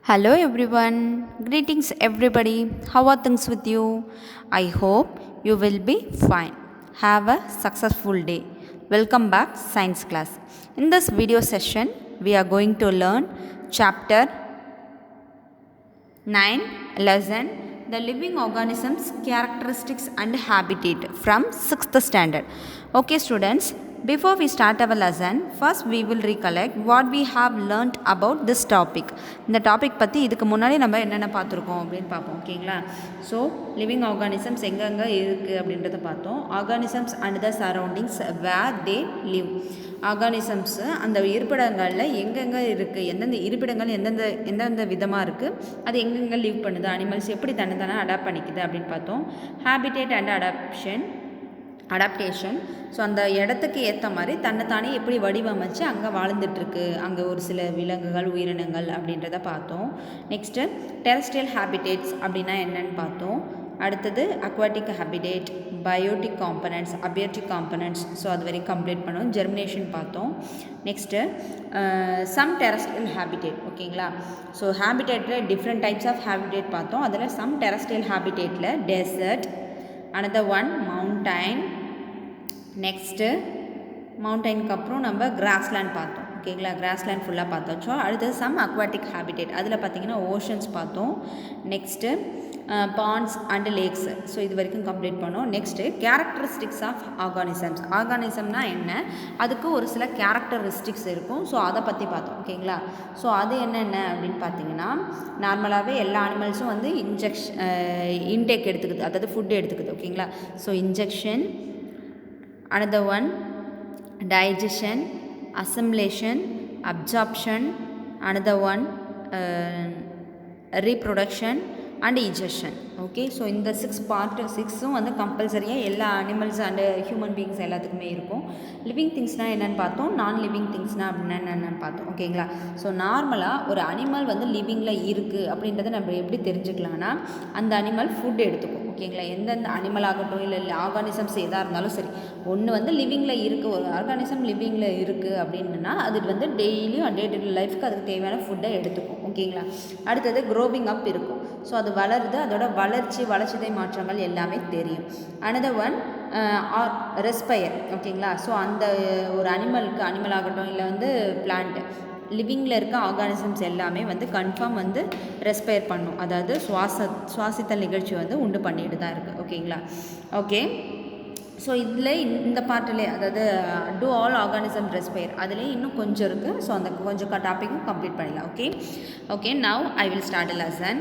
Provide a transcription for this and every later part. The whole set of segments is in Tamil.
Hello everyone, greetings everybody. How are things with you? I hope you will be fine. Have a successful day. Welcome back science class. In this video session, we are going to learn chapter 9 lesson the living organisms characteristics and habitat from 6th standard. Okay students, before we start our lesson, first we will recollect what we have learnt about this topic. இந்த டாபிக் பற்றி இதுக்கு முன்னாடி நம்ம என்னென்ன பார்த்துருக்கோம் அப்படின்னு பார்ப்போம். ஓகேங்களா? ஸோ லிவிங் ஆர்கானிசம்ஸ் எங்கெங்கே இருக்குது அப்படின்றத பார்த்தோம். Organisms and the surroundings where they live. Organisms அந்த இருப்பிடங்களில் எங்கெங்கே இருக்குது, எந்தெந்த இருப்பிடங்கள் எந்தெந்த விதமாக இருக்குது, அது எங்கெங்கே லிவ் பண்ணுது, அனிமல்ஸ் எப்படி தன்னை அடாப்ட் பண்ணிக்குது அப்படின்னு பார்த்தோம். Habitat and adaptation. ஸோ அந்த இடத்துக்கு ஏற்ற மாதிரி தன்னைத்தானே எப்படி வடிவமைச்சு அங்கே வாழ்ந்துட்டுருக்கு, அங்கே ஒரு சில விலங்குகள் உயிரினங்கள் அப்படின்றத பார்த்தோம். நெக்ஸ்ட்டு டெரஸ்ட்ரியல் ஹேபிடேட்ஸ் அப்படின்னா என்னென்னு பார்த்தோம். அடுத்தது aquatic habitat, biotic components, abiotic components. So அது வரைக்கும் கம்ப்ளீட் பண்ணோம். ஜெர்மினேஷன் பார்த்தோம். Next some terrestrial habitat. ஓகேங்களா? ஸோ ஹேபிடேட்டில் டிஃப்ரெண்ட் டைப்ஸ் ஆஃப் ஹேபிடேட் பார்த்தோம். அதில் சம் டெரஸ்ட்ரியல் ஹேபிடேட்டில் desert, another one mountain, next மவுண்டைனுக்கு அப்புறம் நம்ம கிராஸ்லேண்ட் பார்த்தோம். ஓகேங்களா? கிராஸ்லேண்ட் ஃபுல்லாக பார்த்தாச்சோ. அடுத்தது சம் அக்வாட்டிக் ஹேபிடேட், அதில் பார்த்திங்கன்னா ஓஷன்ஸ் பார்த்தோம். Next ponds and lakes. So இது வரைக்கும் கம்ப்ளீட் பண்ணோம். Next characteristics of organisms. ஆர்கானிசம்னா என்ன, அதுக்கு ஒரு சில கேரக்டரிஸ்டிக்ஸ் இருக்கும். ஸோ அதை பற்றி பார்த்தோம். ஓகேங்களா? ஸோ அது என்னென்ன அப்படின்னு பார்த்தீங்கன்னா, நார்மலாகவே எல்லா அனிமல்ஸும் வந்து இன்டேக் எடுத்துக்குது, அதாவது ஃபுட் எடுத்துக்குது. ஓகேங்களா? So injection, another one digestion, assimilation, absorption, another one reproduction and egestion. Okay, so இந்த 6 வந்து கம்பல்சரியாக எல்லா அனிமல்ஸ் அண்டு ஹியூமன் பீயிங்ஸ் எல்லாத்துக்குமே இருக்கும். லிவிங் திங்ஸ்னால் என்னென்னு பார்த்தோம், நான் லிவிங் திங்ஸ்னால் அப்படின்னா என்னென்னு பார்த்தோம். ஓகேங்களா? ஸோ நார்மலாக ஒரு அனிமல் வந்து லிவிங்கில் இருக்குது அப்படின்றத நம்ம எப்படி தெரிஞ்சுக்கலாம்னா, அந்த அனிமல் ஃபுட் எடுத்துக்கும். ஓகேங்களா? எந்தெந்த அனிமல் ஆகட்டும் இல்லை ஆர்கானிசம்ஸ் எதாக இருந்தாலும் சரி, ஒன்று வந்து லிவிங்கில் இருக்குது, ஒரு ஆர்கானிசம் லிவிங்கில் இருக்குது அப்படின்னா அது வந்து டெய்லியும் டே டு டே லைஃப்க்கு அதுக்கு தேவையான ஃபுட்டை எடுத்துக்கும். ஓகேங்களா? அடுத்தது க்ரோவிங் அப் இருக்கும். ஸோ அது வளருது, அதோட வளர்ச்சிதை மாற்றங்கள் எல்லாமே தெரியும். another one respire. ஓகேங்களா? ஸோ அந்த ஒரு அனிமல் ஆகட்டும் இல்லை வந்து பிளான்ட் லிவிங்கில் இருக்க ஆர்கானிசம்ஸ் எல்லாமே வந்து கன்ஃபார்ம் வந்து ரெஸ்பயர் பண்ணும், அதாவது சுவாசித்தல் நிகழ்ச்சி வந்து உண்டு பண்ணிட்டு தான் இருக்குது. ஓகேங்களா? ஓகே, ஸோ இதில் இந்த பார்ட்டிலே, அதாவது டூ ஆல் ஆர்கானிசம் ரெஸ்பயர், அதுலேயே இன்னும் கொஞ்சம் இருக்குது. ஸோ அந்த கொஞ்சம் டாப்பிக்கும் கம்ப்ளீட் பண்ணிடலாம். Okay, now I will start a lesson.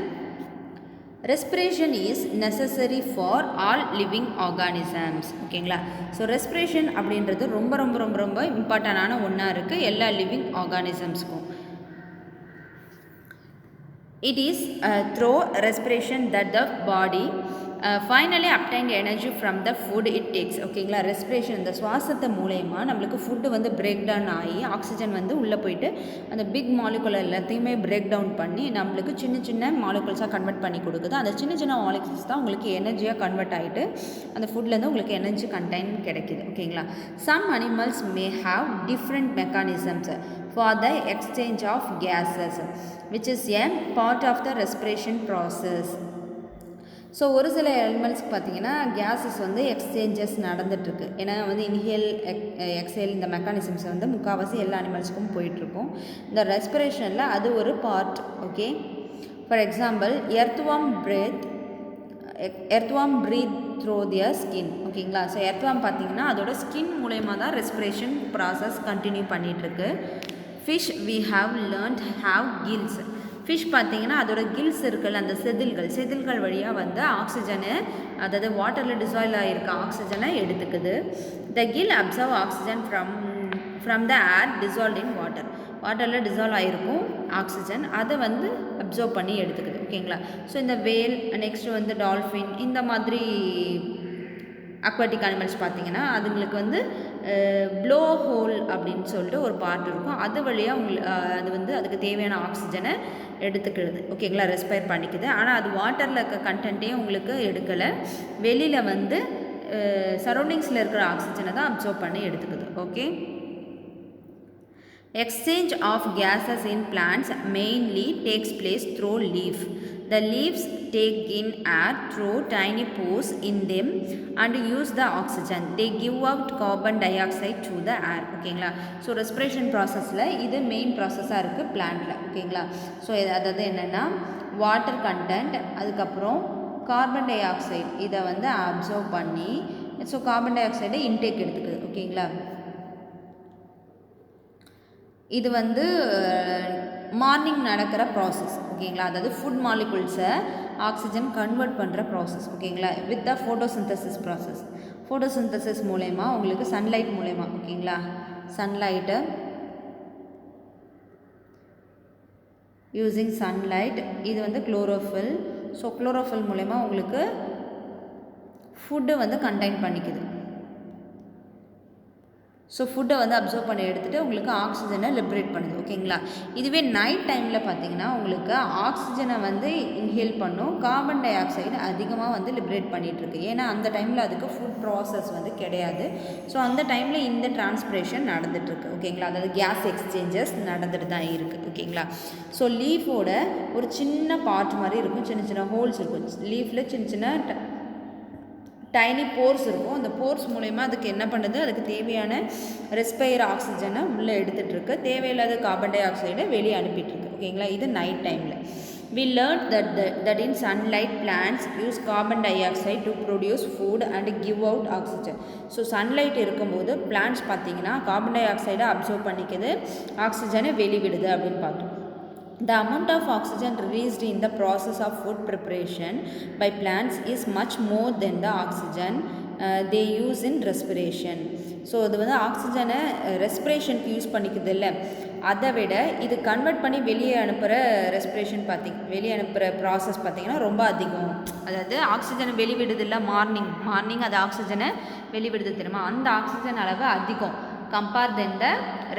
Respiration is necessary for all living organisms. ஓகேங்களா? ஸோ ரெஸ்பிரேஷன் அப்படின்றது ரொம்ப ரொம்ப ரொம்ப ரொம்ப இம்பார்ட்டண்டான ஒன்றா இருக்குது எல்லா living ஆர்கானிசம்ஸ்க்கும். It is through respiration that the body finally obtained energy from the food it takes. ஓகேங்களா? ரெஸ்பிரேஷன், இந்த சுவாசத்தை மூலயமா நம்மளுக்கு ஃபுட்டு வந்து பிரேக் டவுன் ஆகி ஆக்சிஜன் வந்து உள்ளே போயிட்டு அந்த பிக் மாலிகுலர் எல்லாத்தையுமே பிரேக் டவுன் பண்ணி நம்மளுக்கு சின்ன சின்ன மாலிகுல்ஸாக கன்வெர்ட் பண்ணி கொடுக்குது. அந்த சின்ன சின்ன மாலிகுல்ஸ் தான் உங்களுக்கு எனர்ஜியாக கன்வெர்ட் ஆகிட்டு அந்த ஃபுட்லேருந்து உங்களுக்கு எனர்ஜி கண்டெயின் கிடைக்கிது. ஓகேங்களா? Some animals may have different mechanisms for the exchange of gases which is a part of the respiration process. So ஒரு சில அனிமல்ஸ்க்கு பார்த்திங்கன்னா கேஸஸ் வந்து எக்ஸ்சேஞ்சஸ் நடந்துகிட்ருக்கு. ஏன்னா வந்து இன்ஹேல் எக்ஸேல் இந்த மெக்கானிசம்ஸ் வந்து முக்கால்வாசி எல்லா அனிமல்ஸுக்கும் போயிட்டுருக்கும். இந்த ரெஸ்பிரேஷனில் அது ஒரு part. Okay, for example earthworm breathe through their skin. ஓகேங்களா? ஸோ எர்த்வார்ம் பார்த்திங்கன்னா அதோட ஸ்கின் மூலயமா தான் ரெஸ்பிரேஷன் ப்ராசஸ் கண்டினியூ பண்ணிகிட்ருக்கு. Fish we have learned have gills. Fish பார்த்திங்கன்னா அதோட கில்ஸ் இருக்குல்ல, அந்த செதில்கள் வழியாக வந்து ஆக்சிஜனு, அதாவது வாட்டரில் டிசால்வ் ஆகிருக்க ஆக்சிஜனை எடுத்துக்குது. The gill absorb oxygen from the air dissolve in வாட்டரில் டிசால்வ் ஆகிருக்கும் ஆக்சிஜன், அதை வந்து அப்சர்வ் பண்ணி எடுத்துக்குது. ஓகேங்களா? ஸோ இந்த வேல், நெக்ஸ்ட்டு வந்து டால்ஃபின், இந்த மாதிரி அக்வாட்டிக் அனிமல்ஸ் பார்த்திங்கன்னா அதுங்களுக்கு வந்து ப்ளோ ஹோல் அப்படின்னு சொல்லிட்டு ஒரு பார்ட் இருக்கும். அது வழியாக அது வந்து அதுக்கு தேவையான ஆக்சிஜனை எடுத்துக்கிடுது. ஓகேங்களா? ரெஸ்பயர் பண்ணிக்குது. ஆனால் அது வாட்டரில் இருக்க கண்டென்ட்டே உங்களுக்கு எடுக்கலை, வெளியில் வந்து சரௌண்டிங்ஸில் இருக்கிற ஆக்சிஜனை தான் அப்சர்வ் பண்ணி எடுத்துக்குது. Okay, Exchange of gases in plants mainly takes place through leaf. The leaves take in air through tiny pores in them and use the oxygen. They give out carbon dioxide to the air. ஓகேங்களா. ஸோ ரெஸ்பிரேஷன் ப்ராசஸில் இது மெயின் ப்ராசஸாக இருக்குது பிளான்ட்டில். ஓகேங்களா. ஸோ அதாவது என்னென்னா வாட்டர் கண்டென்ட், அதுக்கப்புறம் கார்பன் டை ஆக்சைடு இதை வந்து அப்சர்வ் பண்ணி ஸோ கார்பன் டை ஆக்சைடை இன்டேக் எடுத்துக்குது. ஓகேங்களா. இது வந்து மார்னிங் நடக்கிற ப்ராசஸ். ஓகேங்களா. அதாவது ஃபுட் மாலிகுல்ஸை ஆக்சிஜன் கன்வெர்ட் பண்ணுற ப்ராசஸ். ஓகேங்களா. With the photosynthesis process. Photosynthesis மூலயமா உங்களுக்கு சன்லைட் மூலயமா. ஓகேங்களா. சன்லைட்டு யூஸிங் சன்லைட், இது வந்து குளோரோஃபில். ஸோ குளோரோஃபில் மூலயமா உங்களுக்கு ஃபுட்டு வந்து கண்டெயின் பண்ணிக்குது. ஸோ ஃபுட்டை வந்து அப்சர்வ் பண்ணி எடுத்துகிட்டு உங்களுக்கு ஆக்சிஜனை லிபரேட் பண்ணுது. ஓகேங்களா. இதுவே நைட் டைமில் பார்த்தீங்கன்னா உங்களுக்கு ஆக்சிஜனை வந்து இன்ஹேல் பண்ணும், கார்பன் டை ஆக்சைடு அதிகமாக வந்து லிபரேட் பண்ணிகிட்ருக்கு. ஏன்னா அந்த டைமில் அதுக்கு ஃபுட் ப்ராசஸ் வந்து கிடையாது. ஸோ அந்த டைமில் இந்த டிரான்ஸ்பிரேஷன் நடந்துகிட்ருக்கு. ஓகேங்களா. அதாவது கேஸ் எக்ஸ்சேஞ்சஸ் நடந்துட்டு தான் இருக்குது. ஓகேங்களா. ஸோ லீஃபோட ஒரு சின்ன பார்ட் மாதிரி இருக்கும், சின்ன சின்ன ஹோல்ஸ் இருக்கும். லீஃபில் சின்ன சின்ன டைனி போர்ஸ் இருக்கும். அந்த போர்ஸ் மூலயமா அதுக்கு என்ன பண்ணுது, அதுக்கு தேவையான ரெஸ்பைர் ஆக்சிஜனை உள்ளே எடுத்துகிட்ருக்கு, தேவையில்லாத கார்பன் டை ஆக்சைடை வெளியே அனுப்பிட்டுருக்கு. ஓகேங்களா. இது நைட் டைமில். We learned that in sunlight plants use carbon dioxide to produce food and give out oxygen. So sunlight இருக்கும்போது பிளான்ட்ஸ் பார்த்திங்கன்னா கார்பன் டை ஆக்சைடை அப்சர்வ் பண்ணிக்குது, ஆக்சிஜனை வெளிவிடுது அப்படின்னு பார்த்தோம். The amount of oxygen released in the process of food preparation by plants is much more than the oxygen they use in respiration. So இது வந்து ஆக்சிஜனை ரெஸ்பிரேஷனுக்கு யூஸ் பண்ணிக்குது இல்லை, அதை விட இது கன்வெர்ட் பண்ணி வெளியே அனுப்புகிற ரெஸ்பிரேஷன் வெளியே அனுப்புகிற ப்ராசஸ் பார்த்திங்கன்னா ரொம்ப அதிகம். அதாவது ஆக்சிஜனை வெளிவிடுது இல்லை, மார்னிங் அது ஆக்சிஜனை வெளிவிடுது தெரியுமா, அந்த ஆக்சிஜன் அளவு அதிகம் கம்பேர் தென் த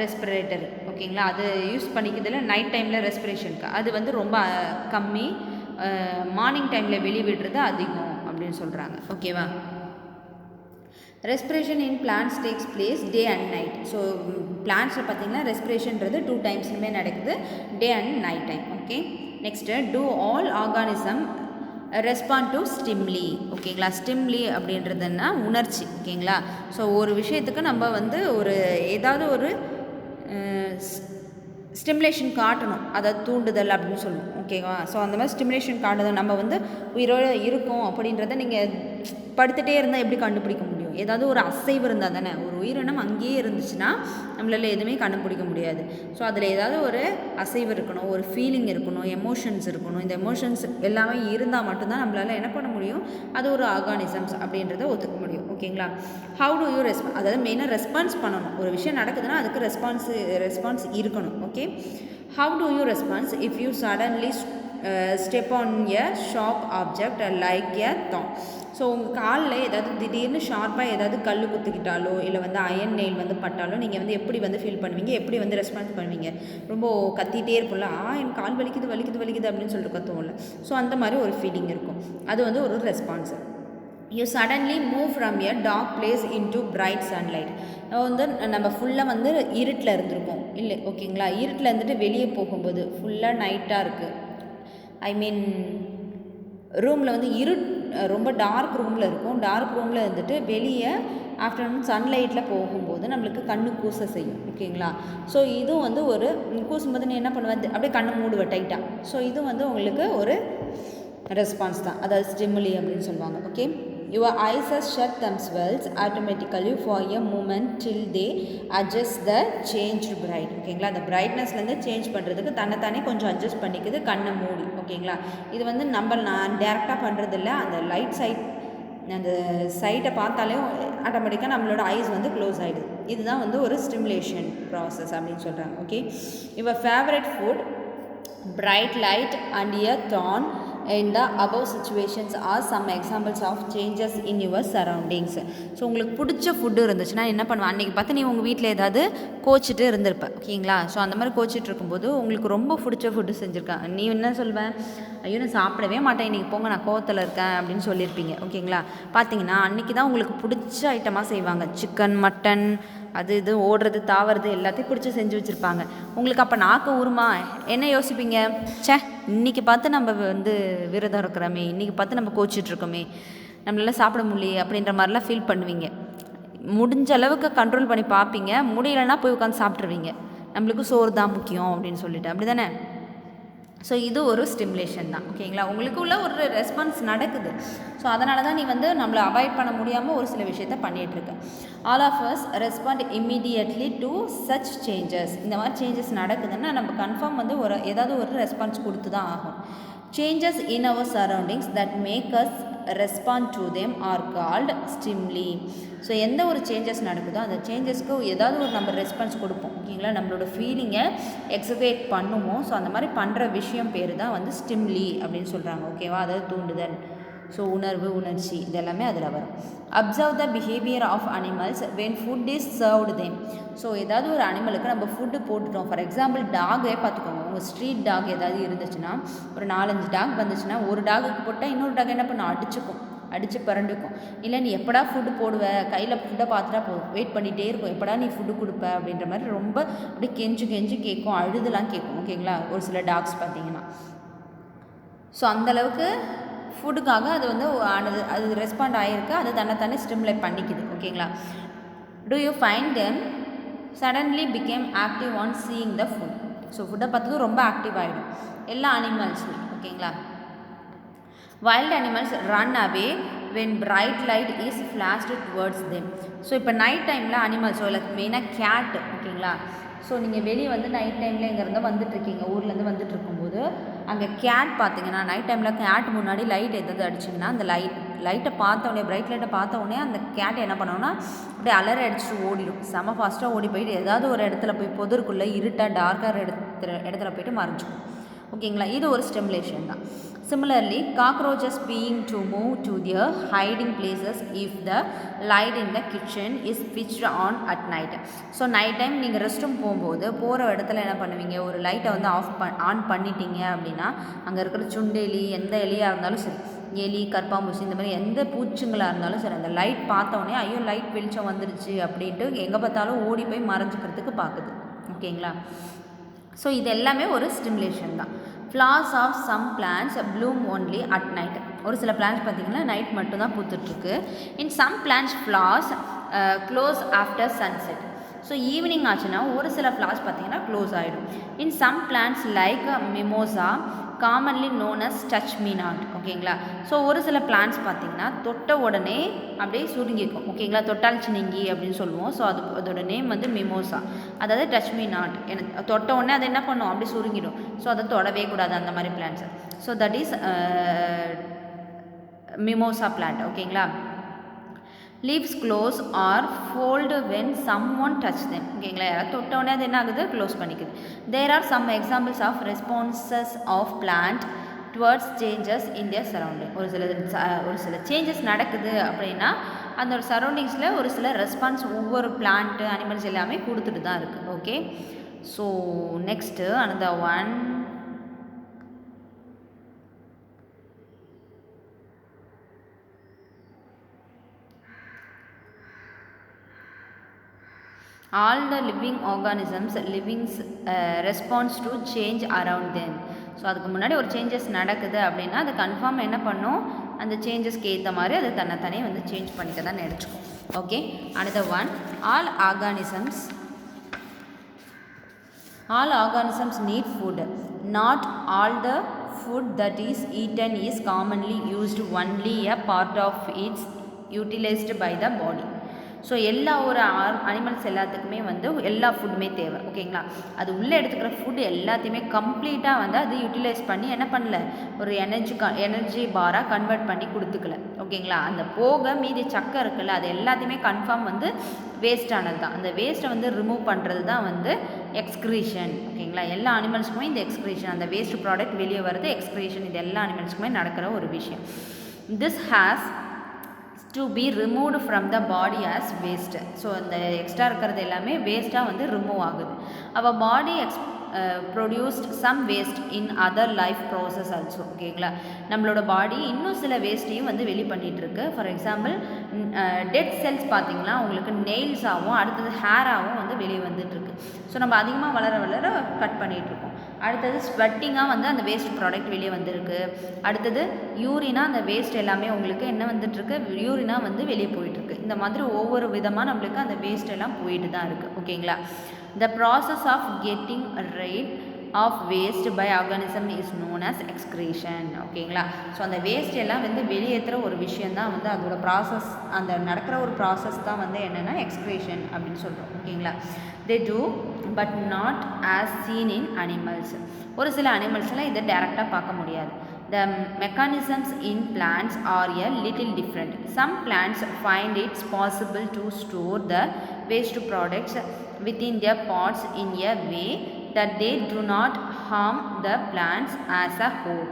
ரெஸ்பிரேட்டர். ஓகேங்களா. அது யூஸ் பண்ணிக்கிறதுல நைட் டைமில் ரெஸ்பிரேஷனுக்கு அது வந்து ரொம்ப கம்மி, மார்னிங் டைமில் வெளிவிடுறது அதிகம் அப்படின்னு சொல்கிறாங்க. ஓகேவா. Respiration in plants takes place day and night. So பிளான்ட்ஸில் பார்த்திங்கன்னா ரெஸ்பிரேஷன்றது 2 டைம்ஸுமே நடக்குது, day and night time. Okay. Next do all organism respond to stimuli. ஓகேங்களா. ஸ்டிம்லி அப்படின்றதுன்னா உணர்ச்சி. ஓகேங்களா. ஸோ ஒரு விஷயத்துக்கு நம்ம வந்து ஏதாவது ஒரு ஸ்டிமுலேஷன் காட்டணும், அதாவது தூண்டுதல் அப்படின்னு சொல்லுவோம். ஓகேவா. ஸோ அந்த மாதிரி ஸ்டிமுலேஷன் காட்டுதல் நம்ம வந்து உயிரோடு இருக்கோம் அப்படின்றத நீங்கள் படுத்துகிட்டே இருந்தால் எப்படி கண்டுபிடிக்க முடியும்? ஏதாவது ஒரு அசைவு இருந்தால் தானே. ஒரு உயிரினம் அங்கேயே இருந்துச்சுன்னா நம்மளால் எதுவுமே கண்டுபிடிக்க முடியாது. ஸோ அதில் ஏதாவது ஒரு அசைவு இருக்கணும், ஒரு ஃபீலிங் இருக்கணும், எமோஷன்ஸ் இருக்கணும். இந்த எமோஷன்ஸ் எல்லாமே இருந்தால் மட்டும்தான் நம்மளால் என்ன பண்ண முடியும், அது ஒரு ஆர்கானிசம்ஸ் அப்படின்றத ஒத்துக்க முடியும். ஓகேங்களா. ஹவு டு யூ அதாவது மெயினாக ரெஸ்பான்ஸ் பண்ணணும். ஒரு விஷயம் நடக்குதுன்னா அதுக்கு ரெஸ்பான்ஸ் இருக்கணும். Okay. How to you response if you suddenly step on a sharp object like a தாம். ஸோ உங்கள் காலில் ஏதாவது திடீர்னு ஷார்ப்பாக ஏதாவது கல் குத்துக்கிட்டாலோ இல்லை வந்து அயன் நெயில் வந்து பட்டாலோ நீங்கள் வந்து எப்படி வந்து ஃபீல் பண்ணுவீங்க, எப்படி வந்து ரெஸ்பான்ஸ் பண்ணுவீங்க? ரொம்ப கத்திகிட்டே இருப்போம்ல, என் கால் வலிக்குது அப்படின்னு சொல்லிட்டு கத்துவோம்ல. ஸோ அந்த மாதிரி ஒரு ஃபீலிங் இருக்கும். அது வந்து ஒரு response. You suddenly move from a dark place into bright sunlight. வந்து நம்ம ஃபுல்லாக வந்து இருட்டில் இருந்திருக்கோம் இல்லை. ஓகேங்களா. இருட்டில் இருந்துட்டு வெளியே போகும்போது ஃபுல்லாக நைட்டாக இருக்குது, ஐ மீன் ரூமில் வந்து ரொம்ப டார்க் ரூமில் இருக்கும். டார்க் ரூமில் இருந்துட்டு வெளியே ஆஃப்டர்நூன் சன்லைட்டில் போகும்போது நம்மளுக்கு கண்ணு கூச செய்யும். ஓகேங்களா. ஸோ இதுவும் வந்து ஒரு கூசும்போது நீ என்ன பண்ணுவேன், அப்படியே கண்ணு மூடுவேன் டைட்டாக. ஸோ இது வந்து உங்களுக்கு ஒரு ரெஸ்பான்ஸ் தான், அதாவது ஸ்டிமுலி அப்படின்னு சொல்லுவாங்க. Okay. Your eyes shut themselves automatically for a moment till they adjust the changed bright. ஓகேங்களா. அந்த பிரைட்னஸ்லேருந்து சேஞ்ச் பண்ணுறதுக்கு தன்னைத்தானே கொஞ்சம் அட்ஜஸ்ட் பண்ணிக்குது கண்ணை மூடி. ஓகேங்களா. இது வந்து நான் டேரெக்டாக பண்ணுறதில்ல, அந்த லைட் சைட் அந்த சைட்டை பார்த்தாலே ஆட்டோமேட்டிக்காக நம்மளோட ஐஸ் வந்து க்ளோஸ் ஆகிடுது. இதுதான் வந்து ஒரு ஸ்டிமுலேஷன் ப்ராசஸ் அப்படின்னு சொல்கிறாங்க. Okay. Your favourite food, bright light and a thorn in the above situations are some examples of changes in your surroundings. So உங்களுக்கு பிடிச்ச ஃபுட்டு இருந்துச்சுன்னா என்ன பண்ணுவேன், அன்றைக்கி பார்த்து நீ உங்கள் வீட்டில் ஏதாவது கோச்சிட்டு இருந்திருப்ப. ஓகேங்களா. ஸோ அந்த மாதிரி கோச்சிட்டு இருக்கும்போது உங்களுக்கு ரொம்ப பிடிச்ச ஃபுட்டு செஞ்சுருக்கேன், நீ என்ன சொல்வேன், ஐயோ நான் சாப்பிடவே மாட்டேன் இன்றைக்கி, போங்க நான் கோவத்தில் இருக்கேன் அப்படின்னு சொல்லியிருப்பீங்க. ஓகேங்களா. பார்த்தீங்கன்னா அன்றைக்கி தான் உங்களுக்கு பிடிச்ச ஐட்டமாக செய்வாங்க. சிக்கன், மட்டன், அது இது ஓடுறது தாவறது எல்லாத்தையும் பிடிச்சி செஞ்சு வச்சுருப்பாங்க. உங்களுக்கு அப்போ நாக்கு ஊருமா? என்ன யோசிப்பீங்க? ச்சே, இன்றைக்கி பார்த்து நம்ம வந்து விரதம் இருக்கிறோமே, இன்றைக்கி பார்த்து நம்ம கோச்சிட்ருக்கோமே, நம்மளால சாப்பிட முடியலையே அப்படின்ற மாதிரிலாம் ஃபீல் பண்ணுவீங்க. முடிஞ்ச அளவுக்கு கண்ட்ரோல் பண்ணி பார்ப்பீங்க. முடியலைன்னா போய் உட்காந்து சாப்பிட்ருவீங்க. நம்மளுக்கு சோறு தான் முக்கியம் அப்படின்னு சொல்லிட்டு, அப்படி தானே? ஸோ இது ஒரு ஸ்டிமுலேஷன் தான். ஓகேங்களா? உங்களுக்கு உள்ள ஒரு ரெஸ்பான்ஸ் நடக்குது. ஸோ அதனால தான் நீ வந்து நம்மளை அவாய்ட் பண்ண முடியாமல் ஒரு சில விஷயத்த பண்ணிகிட்ருக்க. All of us respond immediately to such changes. இந்த மாதிரி சேஞ்சஸ் நடக்குதுன்னா நம்ம கன்ஃபார்ம் வந்து ஏதாவது ஒரு ரெஸ்பான்ஸ் கொடுத்து தான் ஆகும். Changes in our surroundings that make us respond to them are called stimuli. So எந்த ஒரு சேஞ்சஸ் நடக்குதோ அந்த சேஞ்சஸ்க்கு ஏதாவது ஒரு நம்ம ரெஸ்பான்ஸ் கொடுப்போம். ஓகேங்களா? நம்மளோட ஃபீலிங்கை எக்ஸிக்யூட் பண்ணுவோம். ஸோ அந்த மாதிரி பண்ணுற விஷயம் பேர் தான் வந்து ஸ்டிம்லி அப்படின்னு சொல்கிறாங்க. ஓகேவா? அதாவது தூண்டுதல். ஸோ உணர்வு, உணர்ச்சி இதெல்லாமே அதில் வரும். Observe the behaviour of animals when food is served them. So ஏதாவது ஒரு அனிமலுக்கு நம்ம ஃபுட்டு போட்டுட்டோம். ஃபார் எக்ஸாம்பிள் டாகே பார்த்துக்கோங்க. உங்கள் ஸ்ட்ரீட் டாக் ஏதாவது இருந்துச்சுன்னா, ஒரு 4-5 டாக் வந்துச்சுன்னா, ஒரு டாகுக்கு போட்டால் இன்னொரு டாக் என்ன பண்ணும்? அடித்து பரண்டுக்கும். இல்லை நீ எப்படா ஃபுட்டு போடுவ, கையில் ஃபுட்டை பார்த்துட்டா போதும், வெயிட் பண்ணிகிட்டே இருக்கும், எப்படா நீ ஃபுட்டு கொடுப்ப அப்படின்ற மாதிரி ரொம்ப அப்படியே கெஞ்சு கேட்கும், அழுதுலாம் கேட்கும். ஓகேங்களா? ஒரு சில டாக்ஸ் பார்த்தீங்கன்னா. ஸோ அந்தளவுக்கு ஃபுட்டுக்காக அது வந்து அது ரெஸ்பாண்ட் ஆகிருக்கு. அது தன்னைத்தானே ஸ்டிமுலேட் பண்ணிக்குது. ஓகேங்களா? Do you find them suddenly become active on seeing the food. So ஃபுட்டை பார்த்ததும் ரொம்ப ஆக்டிவ் ஆகிடும் எல்லா அனிமல்ஸுமே. ஓகேங்களா? Wild animals run away when bright light is flashed towards them. So இப்போ நைட் டைமில் அனிமல்ஸோ இல்லை மெயினாக கேட்டு. ஓகேங்களா? ஸோ நீங்கள் வெளியே வந்து நைட் டைமில் இங்கேருந்து வந்துட்டுருக்கீங்க, ஊர்லேருந்து வந்துட்டு இருக்கும்போது அங்கே கேட் பார்த்தீங்கன்னா, நைட் டைமில் கேட் முன்னாடி லைட் எதாவது அடிச்சிங்கன்னா அந்த லைட்டை பார்த்தோடனே, பிரைட் லைட்டை பார்த்தோடனே அந்த கேட் என்ன பண்ணோன்னா அப்படியே அலறி அடிச்சுட்டு ஓடிடும். செம ஃபாஸ்ட்டாக ஓடி போயிட்டு ஏதாவது ஒரு இடத்துல போய் பொதற்குள்ளே இருட்டாக டார்க்காக இடத்துல போய்ட்டு மறைஞ்சிக்கும். ஓகேங்களா? இது ஒரு ஸ்டிமுலேஷன் தான். Similarly, cockroaches being to move to their hiding places if the light in the kitchen is switched on at night. So night time நீங்கள் ரெஸ்ட் ரூம் போகிற இடத்துல என்ன பண்ணுவீங்க? ஒரு லைட்டை வந்து ஆன் பண்ணிட்டீங்க அப்படின்னா அங்கே இருக்கிற சுண்டெலி, எந்த எலியாக இருந்தாலும் சரி, எலி, கற்பாம்பூச்சி, இந்த மாதிரி எந்த பூச்சிங்களாக இருந்தாலும் சரி, அந்த லைட் பார்த்தோன்னே ஐயோ லைட் வெளிச்சம் வந்துருச்சு அப்படின்ட்டு எங்கே பார்த்தாலும் ஓடி போய் மறைஞ்சிக்கிறதுக்கு பார்க்குது. ஓகேங்களா? ஸோ இது எல்லாமே ஒரு ஸ்டிமுலேஷன் தான். Flowers of some plants bloom only at night. ஒரு சில பிளான்ஸ் பார்த்திங்கன்னா நைட் மட்டும்தான் பூத்துட்ருக்கு. In some plants flowers close after sunset. So evening ஆச்சுன்னா ஒரு சில ஃப்ளார்ஸ் பார்த்திங்கன்னா க்ளோஸ் ஆகிடும். In some plants like mimosa commonly known as touch me not. ஓகேங்களா? ஸோ ஒரு சில பிளான்ஸ் பார்த்திங்கன்னா தொட்ட உடனே அப்படியே சுருங்கிக்கும். ஓகேங்களா? தொட்டால் சினிங்கி அப்படின்னு சொல்லுவோம். ஸோ அதோட நேம் வந்து மிமோசா, அதாவது டச் மீ நாட். எனக்கு தொட்ட உடனே அது என்ன பண்ணும்? அப்படி சுருங்கிடும். ஸோ அதை தொடவே கூடாது அந்த மாதிரி plants. So that is mimosa plant. ஓகேங்களா? Leaves close or fold when someone touch them. ஓகேங்களா? யாராவது தொட்டவுடனே அது என்ன ஆகுது? க்ளோஸ் பண்ணிக்குது. There are some examples of responses of plant towards changes in their surrounding. ஒரு சில சேஞ்சஸ் நடக்குது அப்படின்னா அந்த ஒரு சரௌண்டிங்ஸில் ஒரு சில ரெஸ்பான்ஸ் ஒவ்வொரு பிளான்ட்டு, அனிமல்ஸ் எல்லாமே கொடுத்துட்டு தான் இருக்குது. Okay? So next another one. All the living organisms responds to change around them. So அதுக்கு முன்னாடி ஒரு சேஞ்சஸ் நடக்குது அப்படின்னா அது கன்ஃபார்ம் என்ன பண்ணும்? அந்த சேஞ்சஸ்க்கு ஏற்ற மாதிரி அது தன்னைத்தானே வந்து சேஞ்ச் பண்ணிக்க தான் நினச்சிக்கும். Okay? another one. All organisms need food. Not all the food that is eaten is commonly used. Only a part of it's utilized by the body. So எல்லா ஒரு அனிமல்ஸ் எல்லாத்துக்குமே வந்து எல்லா ஃபுட்டுமே தேவை. ஓகேங்களா? அது உள்ளே எடுத்துக்கிற ஃபுட் எல்லாத்தையுமே கம்ப்ளீட்டாக வந்து அது யூட்டிலைஸ் பண்ணி என்ன பண்ணல? ஒரு எனர்ஜி பாராக கன்வெர்ட் பண்ணி கொடுத்துக்கல. ஓகேங்களா? அந்த போக மீதி சக்கை இருக்குல்ல, அது எல்லாத்தையுமே கன்ஃபார்ம் வந்து வேஸ்டானது தான். அந்த வேஸ்ட்டை வந்து ரிமூவ் பண்ணுறது தான் வந்து எக்ஸ்க்ரீஷன். ஓகேங்களா? எல்லா அனிமல்ஸுக்குமே இந்த எக்ஸ்க்ரீஷன், அந்த வேஸ்ட் ப்ராடக்ட் வெளியே வருது, எக்ஸ்க்ரீஷன். இது எல்லா அனிமல்ஸுக்குமே நடக்கிற ஒரு விஷயம். This has to be removed from the body as waste. So அந்த எக்ஸ்ட்ரா இருக்கிறது எல்லாமே வேஸ்ட்டாக வந்து ரிமூவ் ஆகுது. our body produced some waste in other life process also. ஓகேங்களா, நம்மளோட பாடி இன்னும் சில வேஸ்ட்டையும் வந்து வெளி பண்ணிகிட்ருக்கு. ஃபார் எக்ஸாம்பிள் டெட் செல்ஸ் பார்த்திங்கன்னா உங்களுக்கு நெயில்ஸாகவும் அடுத்தது ஹேராகவும் வந்து வெளியே வந்துட்டுருக்கு. ஸோ நம்ம அதிகமாக வளர வளர கட் பண்ணிகிட்ருக்கோம். அடுத்தது ஸ்வெட்டிங்காக வந்து அந்த வேஸ்ட் ப்ராடக்ட் வெளியே வந்திருக்கு. அடுத்தது யூரினா, அந்த வேஸ்ட் எல்லாமே உங்களுக்கு என்ன வந்துட்டுருக்கு, யூரினா வந்து வெளியே போயிட்டுருக்கு. இந்த மாதிரி ஒவ்வொரு விதமாக நம்மளுக்கு அந்த வேஸ்ட் எல்லாம் போயிட்டு தான் இருக்குது. ஓகேங்களா, the process of getting rid of waste by organism is known as excretion. ஓகேங்களா, ஸோ அந்த வேஸ்ட் எல்லாம் வந்து வெளியேற்றுற ஒரு விஷயந்தான் வந்து அதோட ப்ராசஸ், அந்த நடக்கிற ஒரு ப்ராசஸ் தான் வந்து என்னென்னா எக்ஸ்க்ரீஷன் அப்படின்னு சொல்கிறோம். ஓகேங்களா, they do but not as seen in animals. ஒரு சில அனிமல்ஸ்லாம் இதை டேரெக்டாக பார்க்க முடியாது. The mechanisms in plants are a little different. Some plants find it possible to store the waste products within their pots in a way that they do not harm the plants as a whole.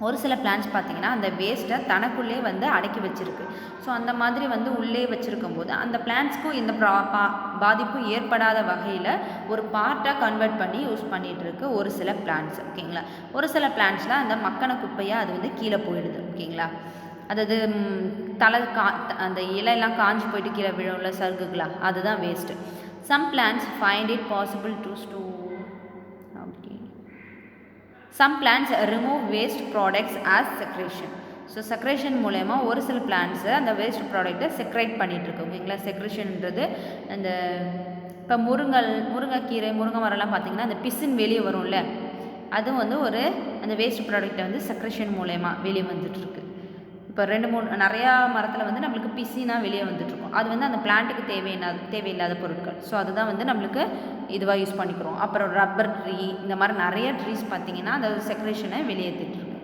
ஒரு சில பிளான்ஸ் பார்த்திங்கன்னா அந்த வேஸ்ட்டை தனக்குள்ளே வந்து அடக்கி வச்சுருக்கு. ஸோ அந்த மாதிரி வந்து உள்ளே வச்சுருக்கும் போது அந்த பிளான்ஸ்க்கும் இந்த பாதிப்பு ஏற்படாத வகையில் ஒரு பார்ட்டாக கன்வெர்ட் பண்ணி யூஸ் பண்ணிகிட்ருக்கு ஒரு சில பிளான்ஸ். ஓகேங்களா, ஒரு சில பிளான்ஸில் அந்த மக்கான குப்பையாக அது வந்து கீழே போயிடுது. ஓகேங்களா, அதாவது தலை அந்த இலையெல்லாம் காஞ்சி போயிட்டு கீழே விழும்ல சருகுகளா, அதுதான் waste. Some plants find it possible to store. Some plants remove waste products as secretion. So secretion மூலயமா ஒரு சில பிளான்ட்ஸை அந்த வேஸ்ட் ப்ராடக்ட்டை செக்ரேட் பண்ணிகிட்ருக்கு. ஓகேங்களா, செக்ரேஷன்ன்றது அந்த இப்போ முருங்கைக்கீரை, முருங்கை மரம்லாம் பார்த்திங்கன்னா அந்த பிசின் வெளியே வரும்ல, அதுவும் வந்து ஒரு அந்த வேஸ்ட் ப்ராடக்ட்டை வந்து செக்ரேஷன் மூலயமா வெளியே வந்துட்டுருக்கு. இப்போ 2-3 நிறையா மரத்தில் வந்து நம்மளுக்கு பிசினாக வெளியே வந்துட்டுருக்கும். அது வந்து அந்த பிளான்ட்டுக்கு தேவையில்லாத பொருட்கள். ஸோ அதுதான் வந்து நம்மளுக்கு இதுவாக யூஸ் பண்ணிக்கிறோம். அப்புறம் ரப்பர் ட்ரீ, இந்த மாதிரி நிறைய ட்ரீஸ் பார்த்திங்கன்னா அந்த செக்ரேஷனை வெளியேற்றிட்டுருக்கு.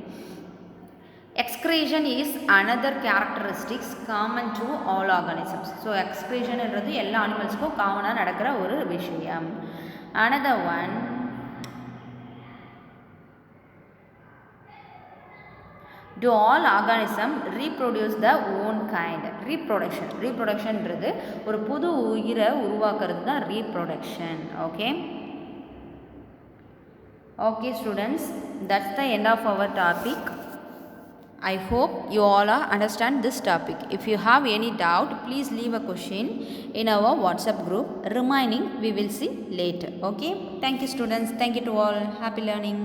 Excretion is another characteristics common to all organisms. So எக்ஸ்க்ரீஷன்ன்றது எல்லா அனிமல்ஸுக்கும் காமனாக நடக்கிற ஒரு விஷயம். Another one, do all organism reproduce the own kind? ரீப்ரொடக்ஷன்ன்றது ஒரு புது உயிரை உருவாக்குறது தான் reproduction. Okay students, that's the end of our topic. I hope you all understand this topic. If you have any doubt, please leave a question in our WhatsApp group. Remaining we will see later. Okay, thank you students, thank you to all. Happy learning.